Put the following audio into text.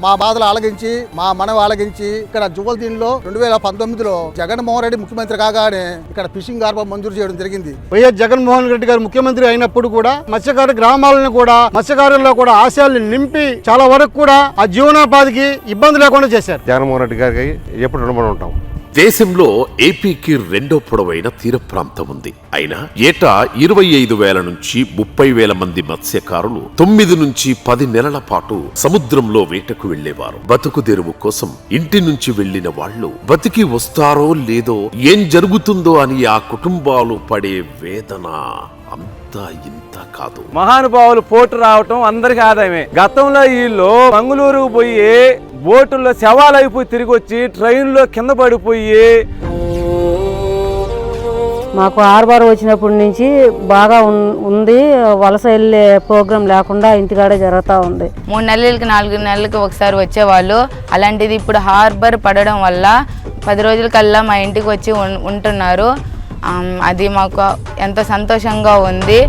మా బాధలు ఆలగించి మా మనవి ఆలగించి ఇక్కడ జువల్దీన్లో 2019లో జగన్మోహన్ రెడ్డి ముఖ్యమంత్రి కాగానే ఇక్కడ ఫిషింగ్ హార్బర్ మంజూరు చేయడం జరిగింది. వైఎస్ జగన్మోహన్ రెడ్డి గారు ముఖ్యమంత్రి అయినప్పుడు కూడా మత్స్యకార గ్రామాలను కూడా మత్స్యకారుల్లో కూడా ఆశయాలను నింపి చాలా వరకు కూడా ఆ జీవనోపాధికి ఇబ్బంది లేకుండా చేశారు. జగన్మోహన్ రెడ్డి గారికి ఎప్పుడు రుణపడి ఉంటాం. దేశంలో ఏపీకి రెండో పొడవైన తీర ప్రాంతం ఉంది. అయినా ఏటా 25,000 నుంచి 30,000 మంది మత్స్యకారులు 9 నుంచి 10 నెలల పాటు సముద్రంలో వేటకు వెళ్లేవారు. బతుకు తెరువు కోసం ఇంటి నుంచి వెళ్లిన వాళ్లు బతికి వస్తారో లేదో, ఏం జరుగుతుందో అని ఆ కుటుంబాలు పడే వేదన అంతా ఇంత కాదు. మహానుభావులు పోటు రావటం అందరికి ఆదాయమే. గతంలో వీళ్ళు మంగళూరు పోయి బోటుల్లో శవాలైపోయి తిరిగి వచ్చి ట్రైన్లో కింద పడిపోయి. మాకు హార్బర్ వచ్చినప్పటి నుంచి బాగా ఉంది. వలస వెళ్ళే ప్రోగ్రాం లేకుండా ఇంటికాడే జరుగుతూ ఉంది. 3 నెలలకి 4 నెలలకి ఒకసారి వచ్చేవాళ్ళు. అలాంటిది ఇప్పుడు హార్బర్ పడడం వల్ల 10 రోజుల కల్లా మా ఇంటికి వచ్చి ఉంటున్నారు. అది మాకు ఎంతో సంతోషంగా ఉంది.